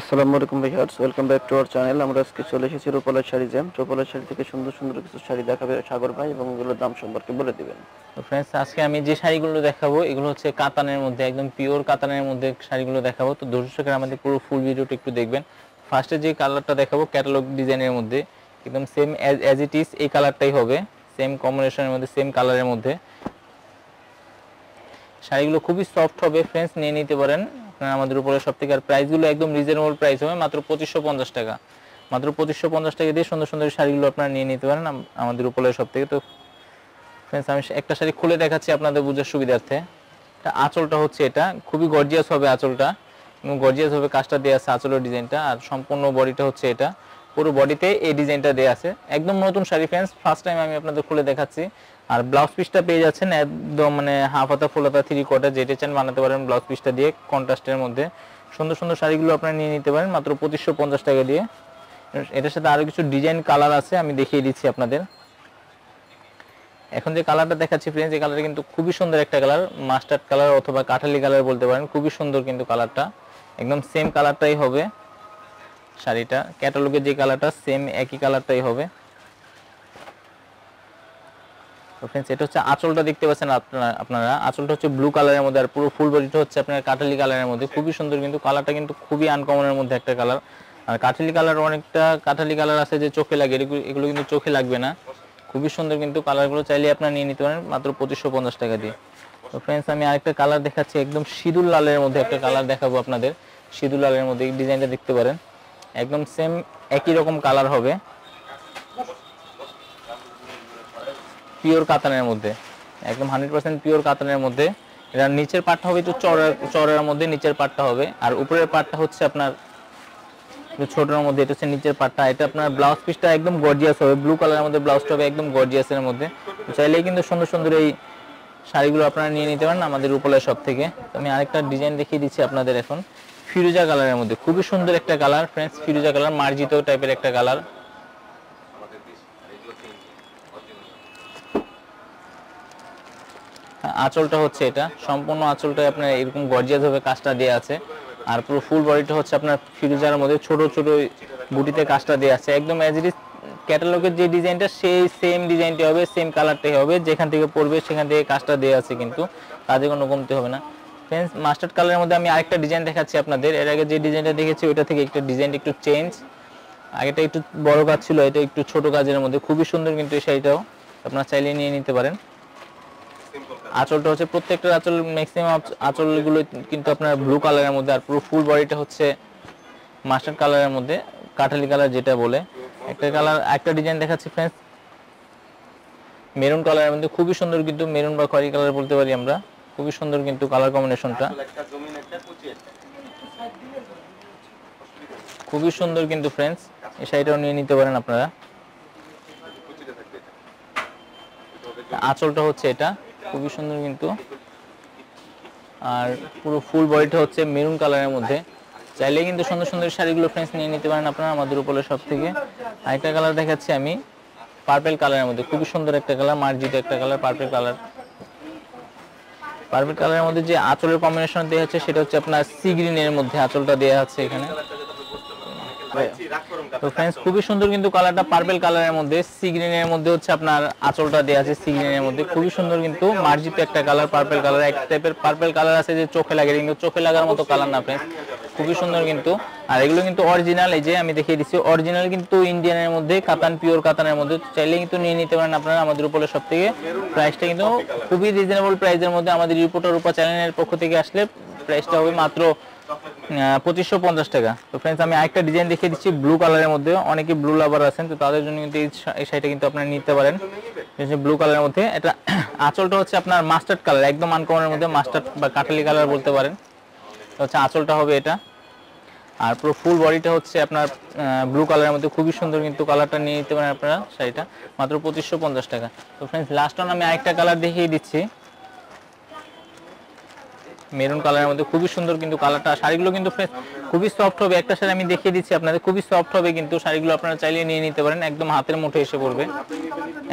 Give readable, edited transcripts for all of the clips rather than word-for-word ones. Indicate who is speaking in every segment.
Speaker 1: আসসালামু আলাইকুম viewers, welcome back to our channel. আমরা আজকে চলে এসেছি রূপালার শাড়ি জ্যাম। রূপালার শাড়ি থেকে সুন্দর সুন্দর কিছু শাড়ি দেখাবে সাগর ভাই এবং এগুলোর দাম সম্পর্কে বলে দিবেন।
Speaker 2: তো फ्रेंड्स আজকে আমি যে শাড়িগুলো দেখাবো এগুলো হচ্ছে কাতানের মধ্যে, একদম পিওর কাতানের মধ্যে শাড়িগুলো দেখাবো। তো দর্শকরা আমাদের পুরো ফুল ভিডিওটা একটু দেখবেন। ফার্স্টে যে কালারটা দেখাবো ক্যাটালগ ডিজাইনের মধ্যে, একদম সেম অ্যাজ ইট ইজ এই কালারটাই হবে, সেম কম্বিনেশনের মধ্যে, সেম কালারের মধ্যে। শাড়িগুলো খুবই সফট হবে ফ্রেন্ডস, নিয়ে নিতে পারেন আপনারা আমাদের উপরে সব থেকে। আর প্রাইসগুলো একদম রিজনেবল প্রাইস হবে, মাত্র 2550 টাকা। মাত্র 2550 টাকা দিয়ে সুন্দর সুন্দর শাড়িগুলো আপনারা নিয়ে নিতে পারেন আমাদের উপরে সব থেকে। তো फ्रेंड्स আমি একটা শাড়ি খুলে দেখাচ্ছি আপনাদের বোঝার সুবিধার্থে। এটা আঁচলটা হচ্ছে, এটা খুবই গর্জিয়াস হবে আঁচলটা, এবং গর্জিয়াস হবে কাজটা দেওয়া আছে আঁচলের ডিজাইনটা। আর সম্পূর্ণ বডিটা হচ্ছে এটা, পুরো বডিতে এই ডিজাইনটা দেওয়া আছে। একদম নতুন শাড়ি ফ্রেন্ডস, ফার্স্ট টাইম আমি আপনাদের খুলে দেখাচ্ছি। আর ব্লাউজ পিসটা পেয়ে যাচ্ছেন একদম মানে হাফ হাতা ফুল হাতা 3/4 যেটা চান বানাতে পারেন ব্লাউজ পিসটা দিয়ে কন্ট্রাস্টের মধ্যে। সুন্দর সুন্দর শাড়িগুলো আপনারা নিয়ে নিতে পারেন মাত্র 2550 টাকা দিয়ে। এটার সাথে আরও কিছু ডিজাইন কালার আছে, আমি দেখিয়ে দিচ্ছি আপনাদের। এখন যে কালারটা দেখাচ্ছি ফ্রেন্ডস, এই কালারটা কিন্তু খুবই সুন্দর একটা কালার, মাস্টার্ড কালার অথবা কাঠালি কালার বলতে পারেন। খুবই সুন্দর কিন্তু কালারটা, একদম সেম কালারটাই হবে শাড়িটা। ক্যাটালগের যে কালারটা সেম একই কালারটাই হবে। তো ফ্রেন্ডস এটা হচ্ছে আঁচলটা, দেখতে পাচ্ছেন আপনারা আঁচলটা হচ্ছে ব্লু কালারের মধ্যে, আর পুরো ফুল বডিটা হচ্ছে আপনার কাঠালি কালারের মধ্যে। খুবই সুন্দর কিন্তু কালারটা, কিন্তু খুবই আনকমনের মধ্যে একটা কালার। আর কাঠালি কালার, অনেকটা কাঠালি কালার আছে যে চোখে লাগে, এগুলো কিন্তু চোখে লাগবে না। খুবই সুন্দর কিন্তু কালারগুলো, চাইলে আপনারা নিয়ে নিতে পারেন মাত্র 2550 টাকা দিয়ে। তো ফ্রেন্ডস আমি আরেকটা কালার দেখাচ্ছি, একদম সিঁদুর লালের মধ্যে একটা কালার দেখাবো আপনাদের। সিঁদুর লালের মধ্যে এই ডিজাইনটা দেখতে পারেন, একদম সেম একই রকম কালার হবে, পিওর কাতানের মধ্যে, একদম 100% পিওর কাতানের মধ্যে। এটা নিচের পাটটা হবে একটু চড়ার মধ্যে, নিচের পাটটা হবে। আর উপরের পাটটা হচ্ছে আপনার ছোটর মধ্যে, এটা হচ্ছে নিচের পাটটা। এটা আপনার ব্লাউজ পিসটা একদম গর্জিয়াস হবে, ব্লু কালারের মধ্যে ব্লাউজটা হবে একদম গর্জিয়াসের মধ্যে। চাইলেই কিন্তু সুন্দর সুন্দর এই শাড়িগুলো আপনারা নিয়ে নিতে পারেন আমাদের রূপালয় শপ থেকে। তো আমি আরেকটা ডিজাইন দেখিয়ে দিচ্ছি আপনাদের এখন, ফিরোজা কালারের মধ্যে। খুবই সুন্দর একটা কালার ফ্রেন্ডস, ফিরোজা কালার, মার্জিত টাইপের একটা কালার। আঁচলটা হচ্ছে এটা, সম্পূর্ণ আঁচলটা আপনার এরকম গর্জিয়াস ভাবে কাজটা দেওয়া আছে। আর পুরো ফুল বডিটা হচ্ছে আপনার ফিরোজার মধ্যে ছোট ছোট বুটিতে কাজটা দেওয়া আছে, একদম অ্যাজ ইট ইজ ক্যাটালগের যে ডিজাইনটা সেই সেম ডিজাইনটি হবে, সেম কালারটাই হবে। যেখান থেকে পড়বে সেখান থেকে কাজটা দেওয়া আছে, কিন্তু কাজে কোনো কমতে হবে না ফ্রেন্ডস। মাস্টার্ড কালারের মধ্যে আমি আরেকটা ডিজাইন দেখাচ্ছি আপনাদের। এর আগে যে ডিজাইনটা দেখেছি ওইটা থেকে একটা ডিজাইন একটু চেঞ্জ, আগেটা একটু বড় কাজ ছিল, এটা একটু ছোট কাজের মধ্যে। খুবই সুন্দর কিন্তু এই শাড়িটাও আপনারা চাইলে নিয়ে নিতে পারেন। আঁচলটা হচ্ছে, প্রত্যেকটা আঁচল ম্যাক্সিমাম আঁচলগুলো কিন্তু আপনার ব্লু কালারের মধ্যে। আর পুরো ফুল বডিটা হচ্ছে মাস্টার্ড কালারের মধ্যে, কাঠালি কালার যেটা বলে। একটা কালার, একটা ডিজাইন দেখাচ্ছি ফ্রেন্ডস, মেরুন কালারের মধ্যে। খুবই সুন্দর কিন্তু, মেরুন বা খয়েরি কালার বলতে পারি আমরা। খুবই সুন্দর কিন্তু কালার কম্বিনেশনটা, খুবই সুন্দর কিন্তু ফ্রেন্ডস। এই শাড়িটাও নিয়ে নিতে পারেন আপনারা। আঁচলটা হচ্ছে এটা, খুবই সুন্দর কিন্তু। আর পুরো ফুল বডিটা হচ্ছে মেরুন কালারের মধ্যে। চাইলে কিন্তু সুন্দর সুন্দর শাড়িগুলো ফ্রেন্ডস নিয়ে নিতে পারেন আপনারা আমাদের উপরে সব থেকে। আরেকটা কালার দেখাচ্ছি আমি, পার্পল কালারের মধ্যে। খুবই সুন্দর একটা কালার, মার্জিত একটা কালার, পার্পল কালার। পার্পল কালারের মধ্যে যে আঁচলের কম্বিনেশন দেওয়া হচ্ছে সেটা হচ্ছে আপনার সি গ্রিনের মধ্যে আঁচলটা দেওয়া আছে এখানে। তো ফ্রেন্ডস খুবই সুন্দর কিন্তু কালারটা, পার্পল কালারের মধ্যে সি গ্রিনের মধ্যে হচ্ছে আপনার আঁচলটা দেওয়া আছে সি গ্রিনের মধ্যে। খুবই সুন্দর কিন্তু মার্জিত একটা কালার, পার্পল কালার। এক টাইপের পার্পল কালার আছে যে চোখে লাগে, কিন্তু চোখে লাগার মতো কালার না ফ্রেন্ডস, খুবই সুন্দর কিন্তু। আর এগুলো কিন্তু অরিজিনাল, এই যে আমি দেখিয়ে দিচ্ছি অরিজিনাল কিন্তু ইন্ডিয়ানের মধ্যে, কাতান, পিওর কাতানের মধ্যে। চাইলে কিন্তু নিয়ে নিতে পারেন আপনারা আমাদের উপরে সব থেকে। প্রাইসটা কিন্তু খুবই রিজনেবল প্রাইসের মধ্যে। আমাদের রিপোর্টার রূপা চ্যানেলের পক্ষ থেকে আসলে প্রাইসটা হবে মাত্র 2550 টাকা। তো ফ্রেন্ডস আমি আরেকটা ডিজাইন দেখিয়ে দিচ্ছি ব্লু কালারের মধ্যে। অনেকে ব্লু লাভার আছেন, তো তাদের জন্য কিন্তু এই শাড়িটা কিন্তু আপনারা নিতে পারেন ব্লু কালারের মধ্যে। এটা আঁচলটা হচ্ছে আপনার মাস্টার্ড কালার, একদম আনকমনের মধ্যে, মাস্টার্ড বা কাঠালি কালার বলতে পারেন। তো হচ্ছে আঁচলটা হবে এটা। আর পুরো ফুল বডিটা হচ্ছে আপনার ব্লু কালারের মধ্যে। খুবই সুন্দর কিন্তু কালারটা নিয়ে নিতে পারেন আপনারা শাড়িটা মাত্র 2550 টাকা। তো ফ্রেন্ডস লাস্ট অন আমি আরেকটা কালার দেখিয়ে দিচ্ছি, মেরুন কালারের মধ্যে। খুবই সুন্দর কিন্তু কালারটা। শাড়িগুলো কিন্তু ফ্রেন্ডস খুবই সফট হবে। একটা শাড়ি আমি দেখিয়ে দিচ্ছি আপনাদের, খুবই সফট হবে কিন্তু শাড়িগুলো, আপনারা চাইলে নিয়ে নিতে পারেন। একদম হাতের মুঠে এসে পড়বে,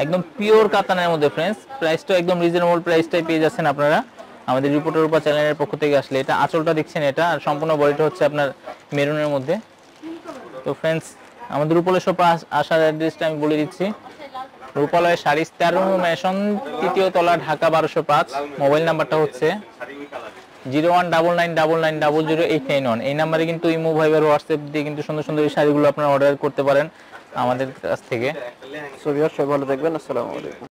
Speaker 2: একদম পিওর কাতানের মধ্যে ফ্রেন্ডস। প্রাইসটা একদম রিজনেবল প্রাইসটাই পেয়ে যাচ্ছেন আপনারা আমাদের রিপোর্টার রূপা চ্যানেলের পক্ষ থেকে আসলে। এটা আঁচলটা দেখছেন এটা, আর সম্পূর্ণ বডিটা হচ্ছে আপনার মেরুনের মধ্যে। তো ফ্রেন্ডস, আমাদের রূপালয় শপ আসার অ্যাড্রেসটা আমি বলে দিচ্ছি। রূপালয় শাড়ি 13 মেশন, 3য় তলা, ঢাকা 1205। মোবাইল নাম্বারটা হচ্ছে 019999000891। এই নাম্বারে কিন্তু ইমো, ভাইবার, হোয়াটসঅ্যাপ দিয়ে কিন্তু সুন্দর সুন্দর এই শাড়িগুলো আপনারা অর্ডার করতে পারেন আমাদের কাছ থেকে।
Speaker 1: সো ভিউয়ার্স, সবাই ভালো থাকবেন। আসসালামু আলাইকুম।